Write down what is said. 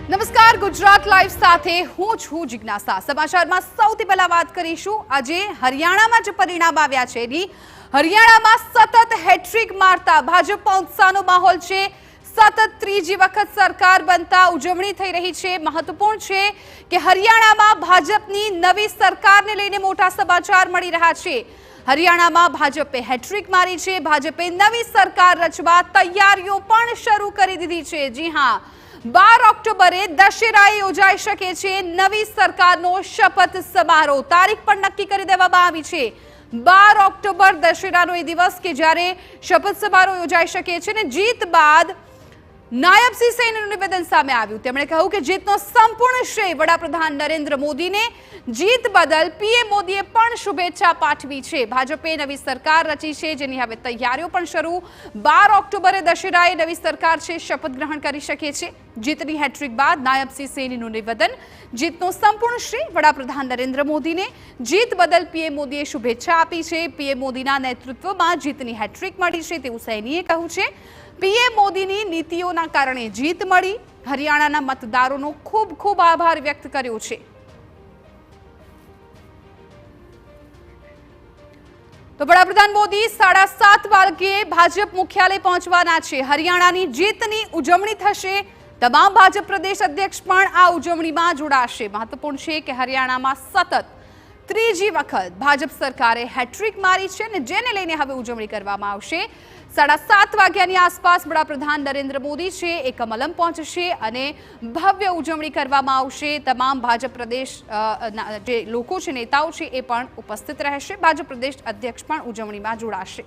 નમસ્કાર, ગુજરાત લાઈવ સાથે હું છું જિજ્ઞાસા। સમાચારમાં સૌથી પહેલા વાત કરીશું આજે હરિયાણામાં જે પરિણામ આવ્યા છે એની। હરિયાણામાં સતત હેટ્રિક મારતા ભાજપમાં ઉત્સાહનો માહોલ છે। સતત ત્રીજી વખત સરકાર બનતા ઉજવણી થઈ રહી છે। મહત્વપૂર્ણ છે કે હરિયાણામાં ભાજપની નવી સરકારને લઈને મોટા સમાચાર મળી રહ્યા છે। હરિયાણામાં ભાજપે હેટ્રિક મારી છે। ભાજપે નવી સરકાર રચવા તૈયારીઓ પણ શરૂ કરી દીધી છે। જી હા, 12 ઓક્ટોબરે દશેરાએ યોજાઈ શકે છે નવી સરકારનો શપથ સમારોહ। તારીખ પણ નક્કી કરી દેવામાં આવી છે। 12 ઓક્ટોબર દશેરાનો એ દિવસ કે જ્યારે શપથ સમારોહ યોજાઈ શકે છે ને જીત બાદ નાયબસિંહ સૈનીનું નિવેદન સામે આવ્યું। તેમણે કહ્યું કે જીતનો સંપૂર્ણ શ્રેય વડાપ્રધાન નરેન્દ્ર મોદીને। જીત બદલ પીએમ મોદીએ પણ શુભેચ્છા પાઠવી છે। ભાજપે નવી સરકાર રચી છે જેની હવે તૈયારીઓ પણ શરૂ। 12 ઓક્ટોબરે દશેરાએ નવી સરકાર છે શપથ ગ્રહણ કરી શકે છે। જીતની હેટ્રિક બાદ નાયબસિંહ સૈનીનું નિવેદન। જીતનો સંપૂર્ણ શ્રેય વડાપ્રધાન નરેન્દ્ર મોદીને। જીત બદલ પીએમ મોદીએ શુભેચ્છા આપી છે। પીએમ મોદીના નેતૃત્વમાં જીતની હેટ્રિક મળી છે તેવું સૈનીએ કહ્યું છે। પીએમ મોદીની નીતિઓના કારણે જીત મળી। હરિયાણાના મતદારોનો ખૂબ ખૂબ આભાર વ્યક્ત કર્યો છે। તો વડાપ્રધાન મોદી 7:30 વાગ્યે ભાજપ મુખ્યાલય પહોંચવાના છે। હરિયાણાની જીતની ઉજવણી થશે। તમામ ભાજપ પ્રદેશ અધ્યક્ષ પણ આ ઉજવણીમાં જોડાશે। મહત્વપૂર્ણ છે કે હરિયાણામાં સતત ત્રીજી વખત ભાજપ સરકારે હેટ્રિક મારી છે અને જેને લઈને હવે ઉજવણી કરવામાં આવશે। 7:30 વાગ્યાની આસપાસ વડાપ્રધાન નરેન્દ્ર મોદી છે એ કમલમ પહોંચશે અને ભવ્ય ઉજવણી કરવામાં આવશે। તમામ ભાજપ પ્રદેશ જે લોકો છે, નેતાઓ છે એ પણ ઉપસ્થિત રહેશે। ભાજપ પ્રદેશ અધ્યક્ષ પણ ઉજવણીમાં જોડાશે।